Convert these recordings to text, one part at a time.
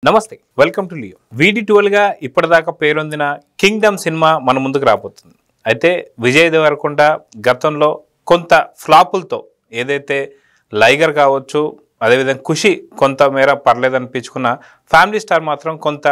నమస్తే welcome to Leo VD12 గా ఇప్పటిదాకా పేరొందిన కింగ్డమ్ సినిమా మన ముందుకు రాబోతుంది. అయితే విజయ్ దేవరకొండ గతంలో కొంత ఫ్లాపులతో ఏదైతే లైగర్ కావచ్చు అదేవిధంగా ఖుషి కొంత మేర పర్లేదనిపించుకున్న ఫ్యామిలీ స్టార్ మాత్రం కొంత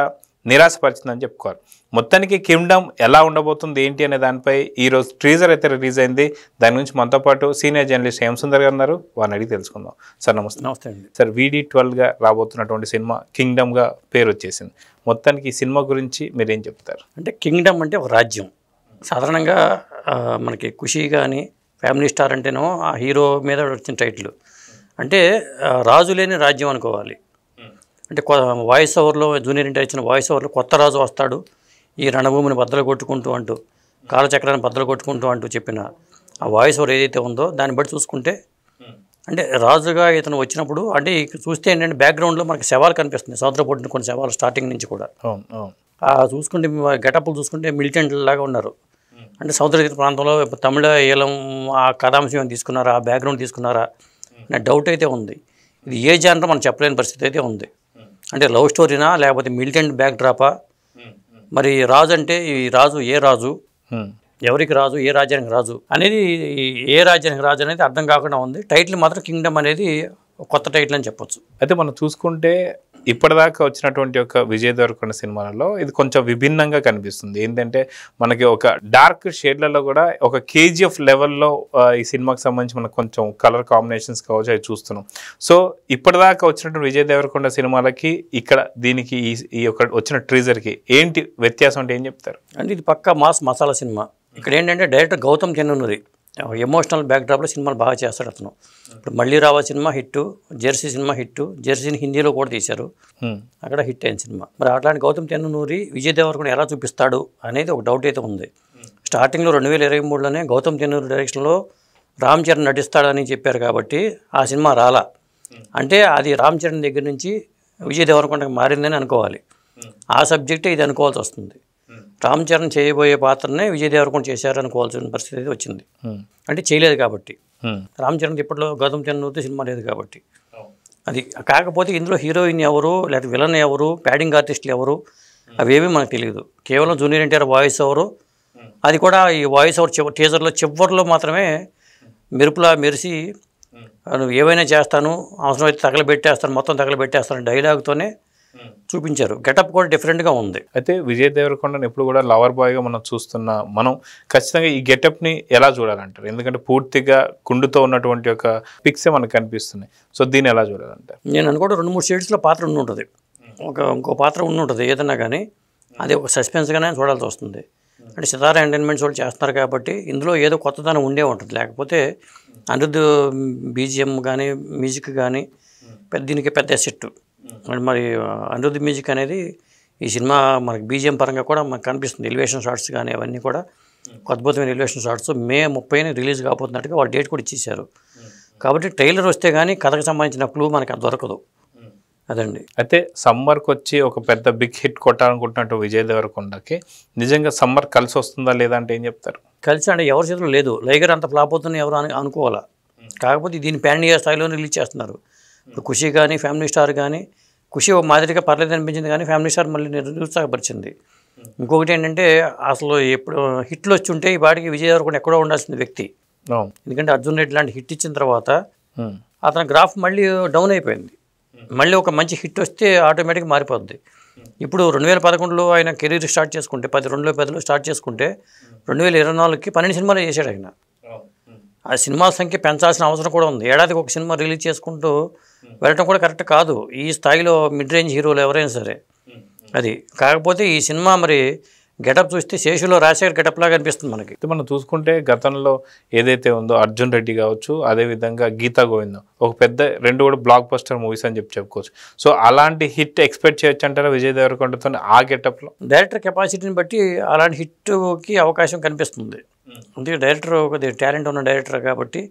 నిరాశపరిచిందని చెప్పుకోవాలి. మొత్తానికి కింగ్డమ్ ఎలా ఉండబోతుంది ఏంటి అనే దానిపై ఈరోజు ట్రీజర్ అయితే రిలీజ్ అయింది. దాని గురించి మనతో పాటు సీనియర్ జర్నలిస్ట్ హేమసుందర్ గారు ఉన్నారు. వారిని అడిగి తెలుసుకుందాం. సార్ నమస్తే. నమస్తే అండి. సార్ VD12గా రాబోతున్నటువంటి సినిమా కింగ్డమ్గా పేరు వచ్చేసింది. మొత్తానికి ఈ సినిమా గురించి మీరు ఏం చెప్తారు? అంటే కింగ్డమ్ అంటే ఒక రాజ్యం. సాధారణంగా మనకి ఖుషి కానీ ఫ్యామిలీ స్టార్ అంటేనో ఆ హీరో మీద వచ్చిన టైటిల్ అంటే రాజు లేని రాజ్యం అనుకోవాలి. అంటే వాయిస్ ఓవర్లో జూనియర్ ఇంటర్ ఇచ్చిన వాయిస్ ఓవర్లో కొత్త రాజు వస్తాడు, ఈ రణభూమిని బద్దలు కొట్టుకుంటూ అంటూ కాలచక్రాన్ని బద్దలు కొట్టుకుంటూ అంటూ చెప్పిన ఆ వాయిస్ ఓవర్ ఏదైతే ఉందో దాన్ని బట్టి చూసుకుంటే అంటే రాజుగా ఇతను వచ్చినప్పుడు అంటే చూస్తే ఏంటంటే బ్యాక్గ్రౌండ్లో మనకి శవాలు కనిపిస్తుంది. సముద్రపోటున కొన్ని శవాలు స్టార్టింగ్ నుంచి కూడా చూసుకుంటే గెటప్లు చూసుకుంటే మిలిటెంట్ లాగా ఉన్నారు. అంటే సముద్ర తీర ప్రాంతంలో తమిళ ఏలం ఆ కథాంశం తీసుకున్నారా, ఆ బ్యాక్గ్రౌండ్ తీసుకున్నారా నా డౌట్ అయితే ఉంది. ఇది ఏ జానర్ మనం చెప్పలేని పరిస్థితి అయితే ఉంది. అంటే లవ్ స్టోరీనా లేకపోతే మిలిటెంట్ బ్యాక్ డ్రాపా, మరి రాజు అంటే ఈ రాజు ఏ రాజు, ఎవరికి రాజు, ఏ రాజ్యానికి రాజు అనేది, ఏ రాజ్యానికి రాజు అనేది అర్థం కాకుండా ఉంది. టైటిల్ మాత్రం కింగ్డమ్ అనేది కొత్త టైటిల్ అని చెప్పొచ్చు. అయితే మనం చూసుకుంటే ఇప్పటిదాకా వచ్చినటువంటి ఒక విజయ్ దేవరకొండ సినిమాలలో ఇది కొంచెం విభిన్నంగా కనిపిస్తుంది. ఏంటంటే మనకి ఒక డార్క్ షేడ్లలో కూడా ఒక KGF లెవెల్లో ఈ సినిమాకి సంబంధించి మనకు కొంచెం కలర్ కాంబినేషన్స్ కావచ్చు అవి చూస్తున్నాం. సో ఇప్పటిదాకా వచ్చినటువంటి విజయ్ దేవరకొండ సినిమాలకి ఇక్కడ దీనికి ఈ యొక్క వచ్చిన ట్రీజర్కి ఏంటి వ్యత్యాసం అంటే ఏం చెప్తారు? అంటే ఇది పక్కా మాస్ మసాలా సినిమా. ఇక్కడ ఏంటంటే డైరెక్టర్ గౌతమ్ చెన్నూరి ఎమోషనల్ బ్యాక్డ్రాప్లో సినిమాలు బాగా చేస్తాడు అతను. ఇప్పుడు Malli Raava cinema hit, Jersey cinema hit, జెర్సీని హిందీలో కూడా తీశారు, అక్కడ హిట్ అయిన సినిమా. మరి అట్లాంటి గౌతమ్ చెన్నూరి విజయ్ దేవరకొండ ఎలా చూపిస్తాడు అనేది ఒక డౌట్ అయితే ఉంది. స్టార్టింగ్లో 2023లోనే గౌతమ్ చెన్నూరి డైరెక్షన్లో రామ్ చరణ్ నటిస్తాడని చెప్పారు కాబట్టి ఆ సినిమా రాలా. అంటే అది రామ్ చరణ్ దగ్గర నుంచి విజయ్ దేవరకొండకి మారిందని అనుకోవాలి. ఆ సబ్జెక్టే ఇది అనుకోవాల్సి వస్తుంది. రామ్ చరణ్ చేయబోయే పాత్రనే విజయ్ దేవరకొండ చేశారు అనుకోవాల్సిన పరిస్థితి అయితే వచ్చింది. అంటే చేయలేదు కాబట్టి, రామ్ చరణ్ ఇప్పట్లో గౌతమ్ చెన్నూరితో సినిమా లేదు కాబట్టి అది. కాకపోతే ఇందులో హీరోయిన్ ఎవరు లేకపోతే విలన్ ఎవరు, ప్యాడింగ్ ఆర్టిస్టులు ఎవరు అవేమీ మనకు తెలియదు. కేవలం జూనియర్ ఎన్టీఆర్ వాయిస్ ఓవరు, అది కూడా ఈ వాయిస్ ఓవర్ టీజర్లో చివరిలో మాత్రమే మెరుపులా మెరిసి నువ్వు ఏవైనా చేస్తాను, అవసరమైతే తగలబెట్టేస్తాను, మొత్తం తగలబెట్టేస్తాను డైలాగ్తోనే చూపించారు. గెటప్ కూడా డిఫరెంట్గా ఉంది. అయితే విజయ్ దేవరకొండని ఎప్పుడు కూడా లవర్ బాయ్గా మనం మనం ఖచ్చితంగా ఈ గెటప్ని ఎలా చూడాలంటారు? ఎందుకంటే పూర్తిగా కుండుతో ఉన్నటువంటి ఒక పిక్సే మనకు కనిపిస్తున్నాయి. సో దీన్ని ఎలా చూడాలంటారు? నేను అనుకోవడం 2-3 షేడ్స్లో పాత్ర ఉండి ఉంటుంది, ఇంకో పాత్ర ఉండి ఉంటుంది ఏదన్నా కానీ. అది ఒక సస్పెన్స్గానే చూడాల్సి వస్తుంది. అంటే సితారా ఎంటర్టైన్మెంట్స్ వాళ్ళు చేస్తున్నారు కాబట్టి ఇందులో ఏదో కొత్తదనం ఉండే ఉంటుంది. లేకపోతే అనిరుద్ధ్ BGM కానీ మ్యూజిక్ కానీ దీనికి పెద్ద ఎసెట్. మరి అనిరుద్ధ్ మ్యూజిక్ అనేది ఈ సినిమా మనకి BGM పరంగా కూడా మనకు కనిపిస్తుంది. ఎలివేషన్ షాట్స్ కానీ అవన్నీ కూడా అద్భుతమైన ఎలివేషన్ షాట్స్. మే 30ని రిలీజ్ కాబోతున్నట్టుగా వాళ్ళు డేట్ కూడా ఇచ్చేశారు. కాబట్టి ట్రైలర్ వస్తే కానీ కథకు సంబంధించిన క్లూ మనకి దొరకదు. అదండి. అయితే సమ్మర్కి వచ్చి ఒక పెద్ద బిగ్ హిట్ కొట్టాలనుకుంటున్నట్టు విజయ్ దేవరకొండకి నిజంగా సమ్మర్ కలిసి వస్తుందా లేదా అంటే ఏం చెప్తారు? కలిసి అంటే ఎవరి చేతిలో లేదు. లైగర్ అంత ఫ్లాప్ అవుతుందని ఎవరు అనుకోవాలా. కాకపోతే దీన్ని పాన్ ఇండియా స్థాయిలో రిలీజ్ చేస్తున్నారు. ఇప్పుడు ఖుషి కానీ ఫ్యామిలీ స్టార్ కానీ, ఖుషి ఒక మాదిరిగా పర్లేదు అనిపించింది కానీ ఫ్యామిలీ స్టార్ మళ్ళీ నిరుత్సాహపరిచింది. ఇంకొకటి ఏంటంటే అసలు ఎప్పుడు హిట్లు వచ్చి ఉంటే ఈ పాటికి విజయ్ దేవరకొండ ఎక్కడో ఉండాల్సిన వ్యక్తి. ఎందుకంటే అర్జున్ రెడ్డి లాంటి హిట్ ఇచ్చిన తర్వాత అతని గ్రాఫ్ మళ్ళీ డౌన్ అయిపోయింది. మళ్ళీ ఒక మంచి హిట్ వస్తే ఆటోమేటిక్గా మారిపోద్ది. ఇప్పుడు 2011లో ఆయన కెరీర్ స్టార్ట్ చేసుకుంటే 2010లో స్టార్ట్ చేసుకుంటే 2024కి 12 సినిమాలు చేశాడు ఆయన. ఆ సినిమాల సంఖ్య పెంచాల్సిన అవసరం కూడా ఉంది. ఏడాదికి ఒక సినిమా రిలీజ్ చేసుకుంటూ వెళ్ళటం కూడా కరెక్ట్ కాదు ఈ స్థాయిలో మిడ్ రేంజ్ హీరోలు ఎవరైనా సరే. అది కాకపోతే ఈ సినిమా మరి గెటప్ చూస్తే శేషులో రాజశేఖర్ గెటప్ లాగా అనిపిస్తుంది మనకి. మనం చూసుకుంటే గతంలో ఏదైతే ఉందో అర్జున్ రెడ్డి కావచ్చు, అదేవిధంగా గీతా గోవిందం ఒక పెద్ద రెండు కూడా బ్లాక్ బస్టర్ మూవీస్ అని చెప్పుకోవచ్చు. సో అలాంటి హిట్ ఎక్స్పెక్ట్ చేయొచ్చు అంటారా విజయ్ దేవరకొండతో ఆ గెటప్లో? డైరెక్టర్ కెపాసిటీని బట్టి అలాంటి హిట్కి అవకాశం కనిపిస్తుంది. అందుకే డైరెక్టర్ ఒక టాలెంట్ ఉన్న డైరెక్టర్ కాబట్టి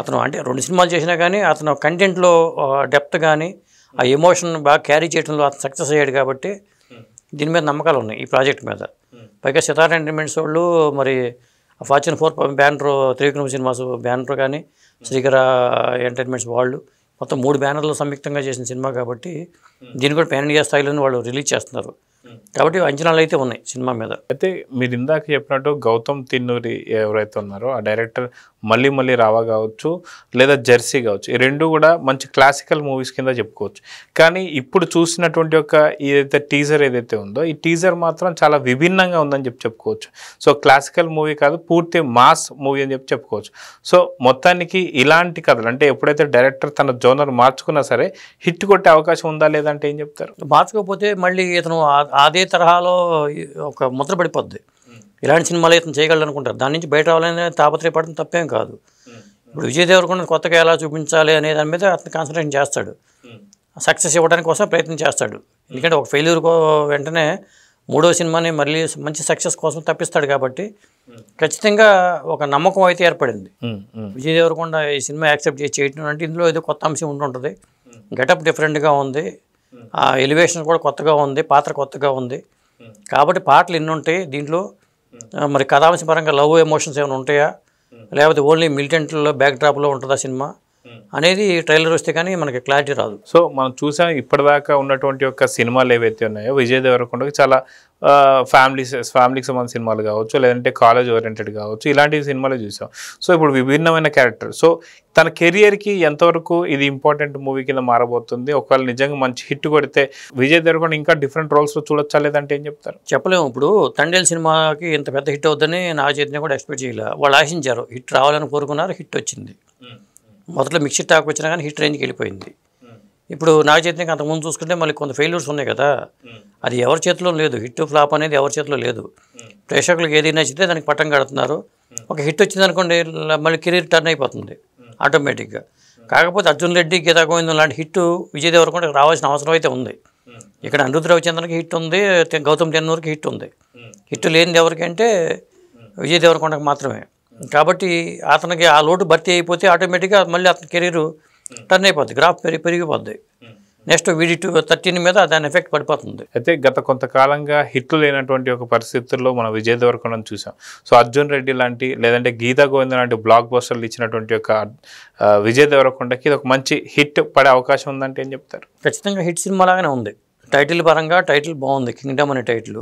అతను అంటే 2 సినిమాలు చేసినా కానీ అతను కంటెంట్లో డెప్త్ కానీ ఆ ఎమోషన్ బాగా క్యారీ చేయడంలో అతను సక్సెస్ అయ్యాడు కాబట్టి దీని మీద నమ్మకాలు ఉన్నాయి ఈ ప్రాజెక్ట్ మీద. పైగా సితారా ఎంటర్టైన్మెంట్స్ వాళ్ళు మరి fortune 4 banner, Trivikram cinemas banner కానీ శ్రీకర ఎంటర్టైన్మెంట్స్ వాళ్ళు మొత్తం 3 బ్యానర్లు సంయుక్తంగా చేసిన సినిమా కాబట్టి దీన్ని కూడా పాన్ ఇండియా స్థాయిలోనే వాళ్ళు రిలీజ్ చేస్తున్నారు. కాబట్టి అంచనాలు అయితే ఉన్నాయి సినిమా మీద. అయితే మీరు ఇందాక చెప్పినట్టు గౌతమ్ తిన్నూరి ఎవరైతే ఉన్నారో ఆ డైరెక్టర్ మళ్ళీ రావా కావచ్చు లేదా జెర్సీ కావచ్చు, ఈ రెండు కూడా మంచి క్లాసికల్ మూవీస్ కింద చెప్పుకోవచ్చు. కానీ ఇప్పుడు చూసినటువంటి ఒక ఏదైతే టీజర్ ఏదైతే ఉందో ఈ టీజర్ మాత్రం చాలా విభిన్నంగా ఉందని చెప్పుకోవచ్చు. సో క్లాసికల్ మూవీ కాదు, పూర్తి మాస్ మూవీ అని చెప్పుకోవచ్చు. సో మొత్తానికి ఇలాంటి కథలు అంటే ఎప్పుడైతే డైరెక్టర్ తన జోనర్ మార్చుకున్నా సరే హిట్ కొట్టే అవకాశం ఉందా లేదంటే ఏం చెప్తారు? మార్చుకోకపోతే మళ్ళీ ఇతను అదే తరహాలో ఒక ముద్ర పడిపోద్ది. ఇలాంటి సినిమాలు ఇతను చేయగలరు అనుకుంటారు. దాని నుంచి బయట రావాలని తాపత్రయపడడం తప్పేం కాదు. ఇప్పుడు విజయ్ దేవరకొండ కొత్తగా ఎలా చూపించాలి అనే దాని మీద అతను కాన్సన్ట్రేషన్ చేస్తాడు. సక్సెస్ ఇవ్వడానికి కోసం ప్రయత్నం చేస్తాడు. ఎందుకంటే ఒక ఫెయిల్యూర్ వెంటనే 3వ సినిమాని మళ్ళీ మంచి సక్సెస్ కోసం తప్పిస్తాడు. కాబట్టి ఖచ్చితంగా ఒక నమ్మకం అయితే ఏర్పడింది. విజయ్ దేవరకొండ ఈ సినిమా యాక్సెప్ట్ చేసి చేయటం అంటే ఇందులో ఏదో కొత్త అంశం ఉంటుంటుంది. గెటప్ డిఫరెంట్గా ఉంది, ఆ ఎలివేషన్ కూడా కొత్తగా ఉంది, పాత్ర కొత్తగా ఉంది. కాబట్టి పాటలు ఎన్ని ఉంటాయి దీంట్లో, మరి కథాంశపరంగా లవ్ ఎమోషన్స్ ఏమైనా ఉంటాయా, లేకపోతే ఓన్లీ మిలిటెంట్లో బ్యాక్ డ్రాప్లో ఉంటుందా సినిమా అనేది ట్రైలర్ వస్తే కానీ మనకి క్లారిటీ రాదు. సో మనం చూసాం ఇప్పటిదాకా ఉన్నటువంటి ఒక సినిమాలు ఏవైతే ఉన్నాయో విజయ్ దేవరకొండకి చాలా ఫ్యామిలీకి సంబంధించిన సినిమాలు కావచ్చు, లేదంటే కాలేజ్ ఓరియంటెడ్ కావచ్చు, ఇలాంటి సినిమాలు చూసాం. సో ఇప్పుడు విభిన్నమైన క్యారెక్టర్. సో తన కెరియర్కి ఎంతవరకు ఇది ఇంపార్టెంట్ మూవీ కింద మారబోతుంది? ఒకవేళ నిజంగా మంచి హిట్ కొడితే విజయ్ దేవరకొండ ఇంకా డిఫరెంట్ రోల్స్లో చూడొచ్చా లేదంటే ఏం చెప్తారు? చెప్పలేము. ఇప్పుడు తండేల్ సినిమాకి ఇంత పెద్ద హిట్ అవుతుందని నాగ చైతన్య కూడా ఎక్స్పెక్ట్ చేయలే. వాళ్ళు ఆశించారు, హిట్ రావాలని కోరుకున్నారు, హిట్ వచ్చింది. మొదట్లో మిక్సీ టాక్ వచ్చినా కానీ హిట్ రేంజ్కి వెళ్ళిపోయింది. ఇప్పుడు నాగ చైతన్యకి అంతకుముందు చూసుకుంటే మళ్ళీ కొంత ఫెయిల్యూర్స్ ఉన్నాయి కదా, అది ఎవరి చేతిలో లేదు. హిట్ ఫ్లాప్ అనేది ఎవరి చేతిలో లేదు. ప్రేక్షకులకు ఏది నచ్చితే దానికి పట్టం కడుతున్నారు. ఒక హిట్ వచ్చింది అనుకోండి మళ్ళీ కెరీర్ టర్న్ అయిపోతుంది ఆటోమేటిక్గా. కాకపోతే అర్జున్ రెడ్డి, గీతా గోవిందం లాంటి హిట్ విజయ్ దేవరకొండకి రావాల్సిన అవసరం అయితే ఉంది. ఇక్కడ అనిరుద్ధ్ రవిచంద్రన్కి హిట్ ఉంది, గౌతమ్ తిన్నూరికి హిట్ ఉంది. హిట్ లేనిది ఎవరికి అంటే విజయ్ దేవరకొండకి మాత్రమే. కాబట్టి అతనికి ఆ లోటు భర్తీ అయిపోతే ఆటోమేటిక్గా మళ్ళీ అతని కెరీర్ టర్న్ అయిపోద్ది, గ్రాఫ్ పెరిగిపోద్ది. నెక్స్ట్ VD 13 మీద దాని ఎఫెక్ట్ పడిపోతుంది. అయితే గత కొంతకాలంగా హిట్లు లేనటువంటి ఒక పరిస్థితుల్లో మనం విజయ్ దేవరకొండను చూసాం. సో అర్జున్ రెడ్డి లాంటి లేదంటే గీతా గోవిందం లాంటి బ్లాక్ బస్టర్లు ఇచ్చినటువంటి ఒక విజయ్ దేవరకొండకి ఇది ఒక మంచి హిట్ పడే అవకాశం ఉందంటే ఏం చెప్తారు? ఖచ్చితంగా హిట్ సినిమా లాగానే ఉంది. టైటిల్ పరంగా టైటిల్ బాగుంది, కింగ్డమ్ అనే టైటిల్.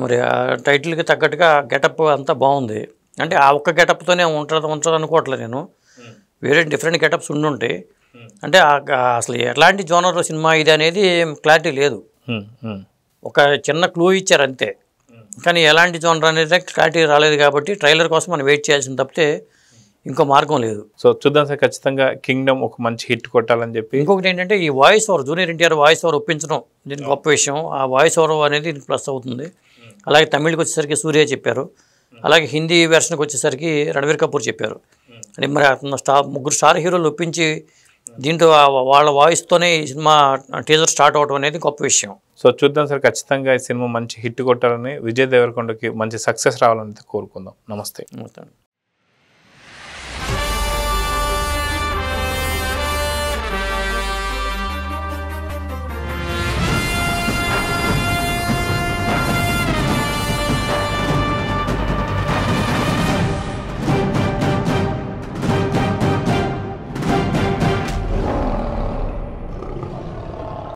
మరి ఆ టైటిల్కి తగ్గట్టుగా గెటప్ అంతా బాగుంది. అంటే ఆ ఒక్క గెటప్తోనే ఉంటుంది అనుకోవట్లేదు నేను. వేరే డిఫరెంట్ గెటప్స్ ఉండుంటాయి. అంటే అసలు ఎలాంటి జోనర్ సినిమా ఇది అనేది క్లారిటీ లేదు. ఒక చిన్న క్లూ ఇచ్చారు అంతే, కానీ ఎలాంటి జోనర్ అనేది క్లారిటీ రాలేదు. కాబట్టి ట్రైలర్ కోసం మనం వెయిట్ చేయాల్సింది తప్పితే ఇంకో మార్గం లేదు. సో చూద్దాం సార్, ఖచ్చితంగా కింగ్డమ్ ఒక మంచి హిట్ కొట్టాలని చెప్పి. ఇంకొకటి ఏంటంటే ఈ voice over, junior NTR voice over ఒప్పించడం దీనికి గొప్ప విషయం. ఆ వాయిస్ ఓవర్ అనేది ప్లస్ అవుతుంది. అలాగే తమిళకి వచ్చేసరికి సూర్య చెప్పారు, అలాగే హిందీ వెర్షన్కి వచ్చేసరికి రణబీర్ కపూర్ చెప్పారు. అంటే మరి అతను ముగ్గురు స్టార్ హీరోలు ఒప్పించి దీంట్లో వాళ్ళ వాయిస్తోనే ఈ సినిమా టీజర్ స్టార్ట్ అవడం అనేది గొప్ప విషయం. సో చూద్దాం సార్, ఖచ్చితంగా ఈ సినిమా మంచి హిట్ కొట్టాలని, విజయ్ దేవరకొండకి మంచి సక్సెస్ రావాలని కోరుకుందాం. నమస్తే.